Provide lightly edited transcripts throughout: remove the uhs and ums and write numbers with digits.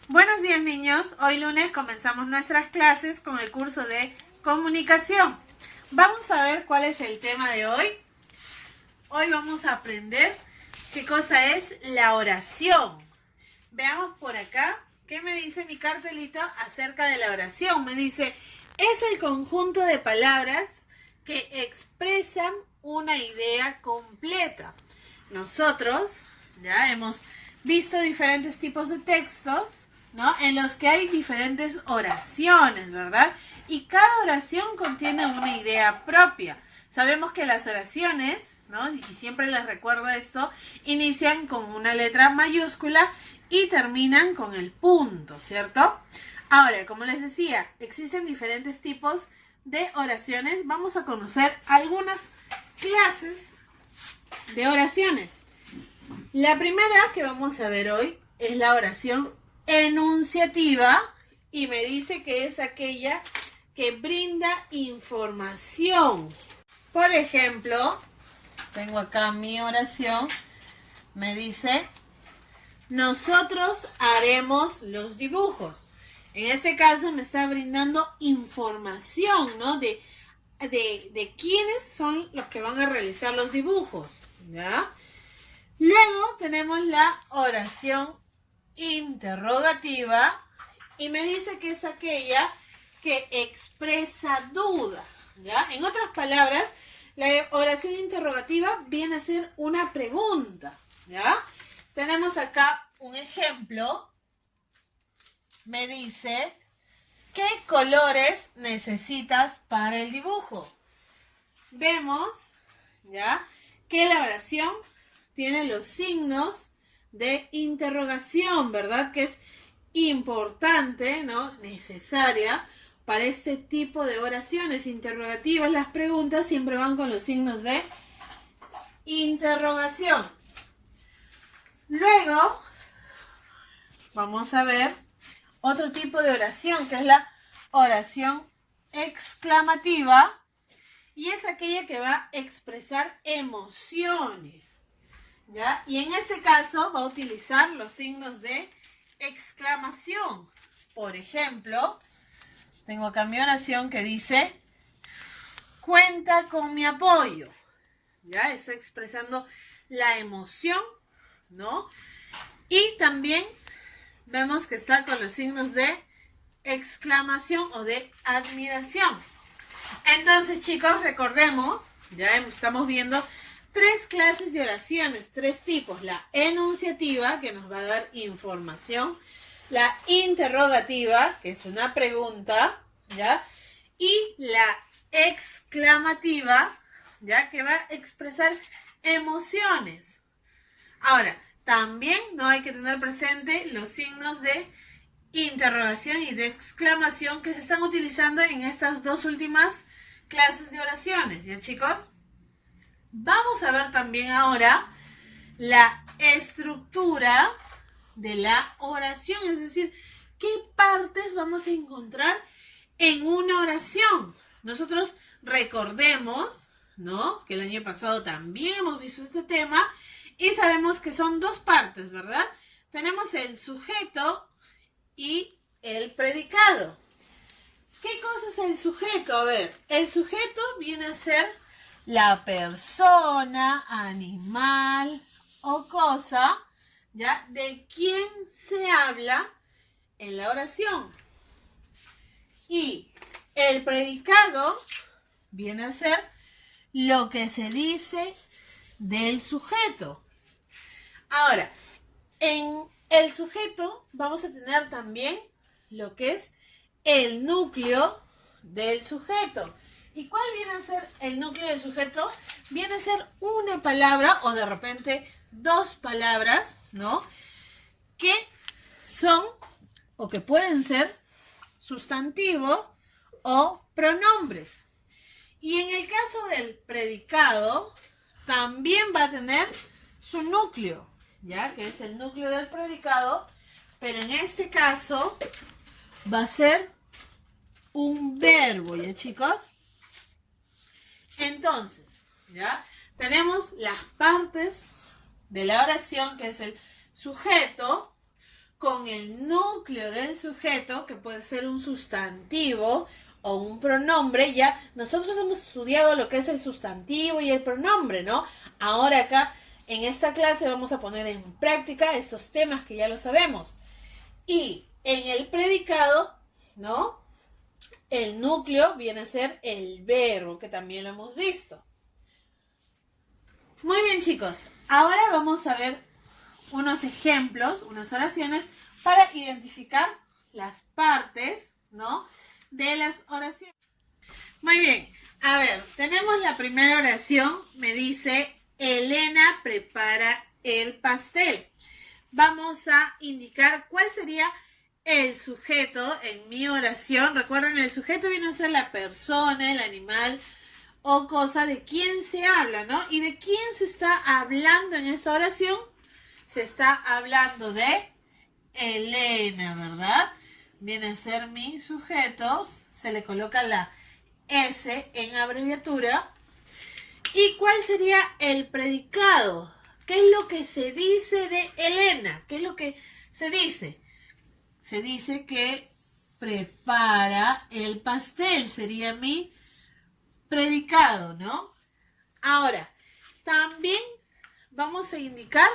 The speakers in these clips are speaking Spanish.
Buenos días, niños. Hoy lunes comenzamos nuestras clases con el curso de comunicación. Vamos a ver cuál es el tema de hoy. Hoy vamos a aprender qué cosa es la oración. Veamos por acá qué me dice mi cartelito acerca de la oración. Me dice, es el conjunto de palabras que expresan una idea completa. Nosotros ya hemos visto diferentes tipos de textos, ¿no? En los que hay diferentes oraciones, ¿verdad? Y cada oración contiene una idea propia. Sabemos que las oraciones, ¿no? Y siempre les recuerdo esto, inician con una letra mayúscula y terminan con el punto, ¿cierto? Ahora, como les decía, existen diferentes tipos de oraciones. Vamos a conocer algunas clases de oraciones. La primera que vamos a ver hoy es la oración enunciativa y me dice que es aquella que brinda información. Por ejemplo, tengo acá mi oración, me dice, nosotros haremos los dibujos. En este caso me está brindando información, ¿no? De quiénes son los que van a realizar los dibujos, ¿ya? Luego tenemos la oración interrogativa y me dice que es aquella que expresa duda, ¿ya? En otras palabras, la oración interrogativa viene a ser una pregunta, ¿ya? Tenemos acá un ejemplo. Me dice, ¿qué colores necesitas para el dibujo? Vemos, ¿ya? Que la oración tiene los signos de interrogación, ¿verdad? Que es importante, ¿no? Necesaria para este tipo de oraciones interrogativas. Las preguntas siempre van con los signos de interrogación. Luego, vamos a ver otro tipo de oración, que es la oración exclamativa. Y es aquella que va a expresar emociones, ¿ya? Y en este caso va a utilizar los signos de exclamación. Por ejemplo, tengo acá mi oración que dice, cuenta con mi apoyo. ¿Ya? Está expresando la emoción, ¿no? Y también vemos que está con los signos de exclamación o de admiración. Entonces, chicos, recordemos, ya estamos viendo tres clases de oraciones, tres tipos. La enunciativa, que nos va a dar información. La interrogativa, que es una pregunta, ¿ya? Y la exclamativa, ¿ya? Que va a expresar emociones. Ahora, también no hay que tener presente los signos de interrogación y de exclamación que se están utilizando en estas dos últimas clases de oraciones, ¿ya, chicos? Vamos a ver también ahora la estructura de la oración, es decir, qué partes vamos a encontrar en una oración. Nosotros recordemos, ¿no? Que el año pasado también hemos visto este tema y sabemos que son dos partes, ¿verdad? Tenemos el sujeto y el predicado. ¿Qué cosa es el sujeto? A ver, el sujeto viene a ser la persona, animal o cosa, ¿ya? De quién se habla en la oración. Y el predicado viene a ser lo que se dice del sujeto. Ahora, en el sujeto vamos a tener también lo que es el núcleo del sujeto. ¿Y cuál viene a ser el núcleo del sujeto? Viene a ser una palabra o de repente dos palabras, ¿no? Que son o que pueden ser sustantivos o pronombres. Y en el caso del predicado, también va a tener su núcleo, ¿ya? Que es el núcleo del predicado, pero en este caso va a ser un verbo, ¿ya, chicos? Entonces, ¿ya? Tenemos las partes de la oración, que es el sujeto, con el núcleo del sujeto, que puede ser un sustantivo o un pronombre. Ya nosotros hemos estudiado lo que es el sustantivo y el pronombre, ¿no? Ahora acá en esta clase vamos a poner en práctica estos temas que ya lo sabemos. Y en el predicado, ¿no? El núcleo viene a ser el verbo, que también lo hemos visto. Muy bien, chicos. Ahora vamos a ver unos ejemplos, unas oraciones para identificar las partes, ¿no? De las oraciones. Muy bien. A ver, tenemos la primera oración. Me dice, Elena prepara el pastel. Vamos a indicar cuál sería el sujeto en mi oración. Recuerden, el sujeto viene a ser la persona, el animal o cosa de quién se habla, ¿no? ¿Y de quién se está hablando en esta oración? Se está hablando de Elena, ¿verdad? Viene a ser mi sujeto. Se le coloca la S en abreviatura. ¿Y cuál sería el predicado? ¿Qué es lo que se dice de Elena? ¿Qué es lo que se dice? Se dice que prepara el pastel. Sería mi predicado, ¿no? Ahora, también vamos a indicar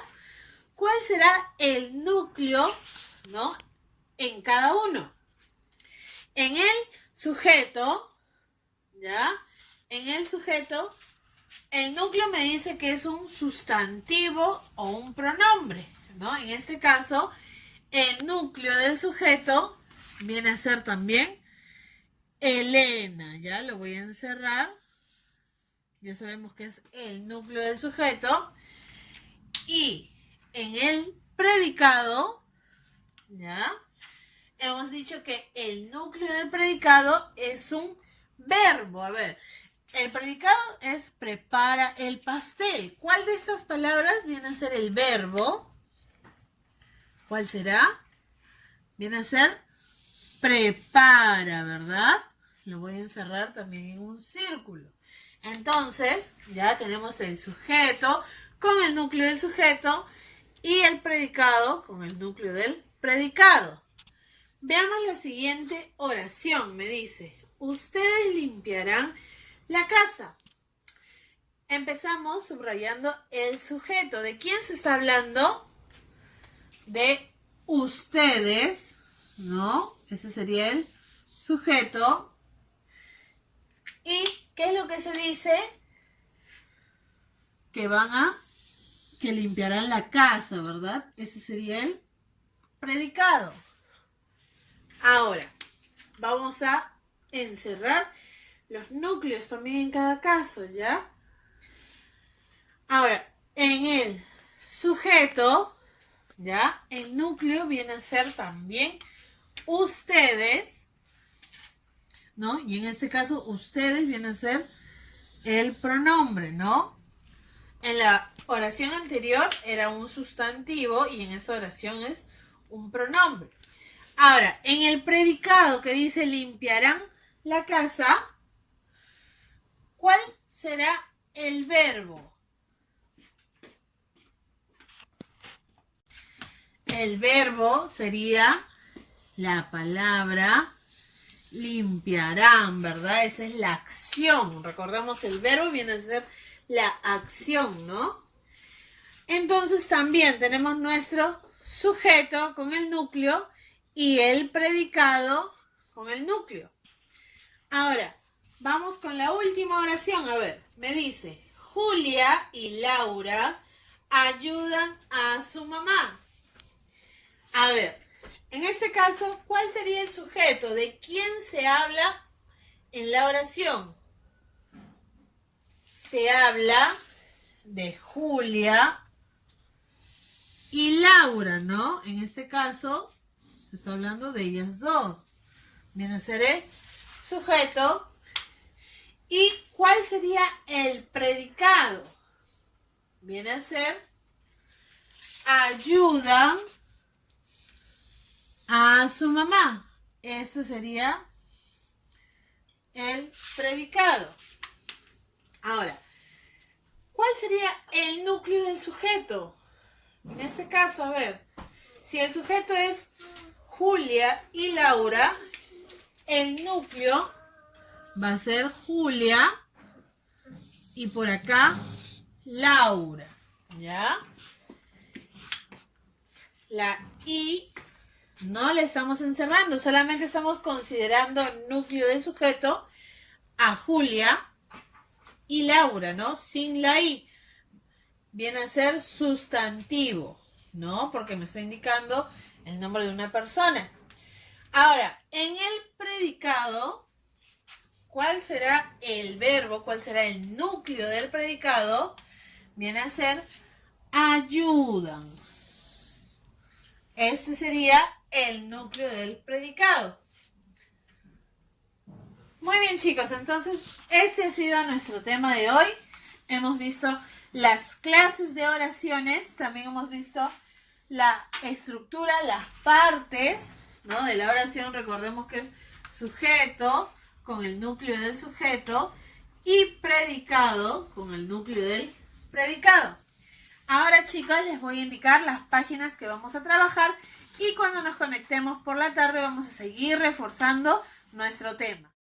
cuál será el núcleo, ¿no? En cada uno. En el sujeto, ¿ya? En el sujeto, el núcleo me dice que es un sustantivo o un pronombre, ¿no? En este caso, el núcleo del sujeto viene a ser también Elena. Ya lo voy a encerrar. Ya sabemos que es el núcleo del sujeto. Y en el predicado, ¿ya? Hemos dicho que el núcleo del predicado es un verbo. A ver, el predicado es prepara el pastel. ¿Cuál de estas palabras viene a ser el verbo? ¿Cuál será? Viene a ser prepara, ¿verdad? Lo voy a encerrar también en un círculo. Entonces, ya tenemos el sujeto con el núcleo del sujeto y el predicado con el núcleo del predicado. Veamos la siguiente oración. Me dice, ustedes limpiarán la casa. Empezamos subrayando el sujeto. ¿De quién se está hablando? De ustedes, ¿no? Ese sería el sujeto. ¿Y qué es lo que se dice? Que limpiarán la casa, ¿verdad? Ese sería el predicado. Ahora, vamos a encerrar los núcleos también en cada caso, ¿ya? Ahora, en el sujeto, ¿ya? El núcleo viene a ser también ustedes, ¿no? Y en este caso, ustedes viene a ser el pronombre, ¿no? En la oración anterior era un sustantivo y en esta oración es un pronombre. Ahora, en el predicado que dice limpiarán la casa, ¿cuál será el verbo? El verbo sería la palabra limpiarán, ¿verdad? Esa es la acción. Recordamos, el verbo viene a ser la acción, ¿no? Entonces también tenemos nuestro sujeto con el núcleo y el predicado con el núcleo. Ahora, vamos con la última oración. A ver, me dice, Julia y Laura ayudan a su mamá. A ver, en este caso, ¿cuál sería el sujeto? ¿De quién se habla en la oración? Se habla de Julia y Laura, ¿no? En este caso, se está hablando de ellas dos. Viene a ser el sujeto. ¿Y cuál sería el predicado? Viene a ser ayudan a su mamá. Este sería el predicado. Ahora, ¿cuál sería el núcleo del sujeto? En este caso, a ver, Si el sujeto es Julia y Laura, el núcleo va a ser Julia y por acá Laura, ¿ya? La I no le estamos encerrando, solamente estamos considerando el núcleo del sujeto a Julia y Laura, ¿no? Sin la I. Viene a ser sustantivo, ¿no? Porque me está indicando el nombre de una persona. Ahora, en el predicado, ¿cuál será el verbo? ¿Cuál será el núcleo del predicado? Viene a ser ayudan. Este sería el núcleo del predicado. Muy bien, chicos, entonces este ha sido nuestro tema de hoy. Hemos visto las clases de oraciones, también hemos visto la estructura, las partes, ¿no?, de la oración. Recordemos que es sujeto con el núcleo del sujeto y predicado con el núcleo del predicado. Ahora, chicos, les voy a indicar las páginas que vamos a trabajar y cuando nos conectemos por la tarde vamos a seguir reforzando nuestro tema.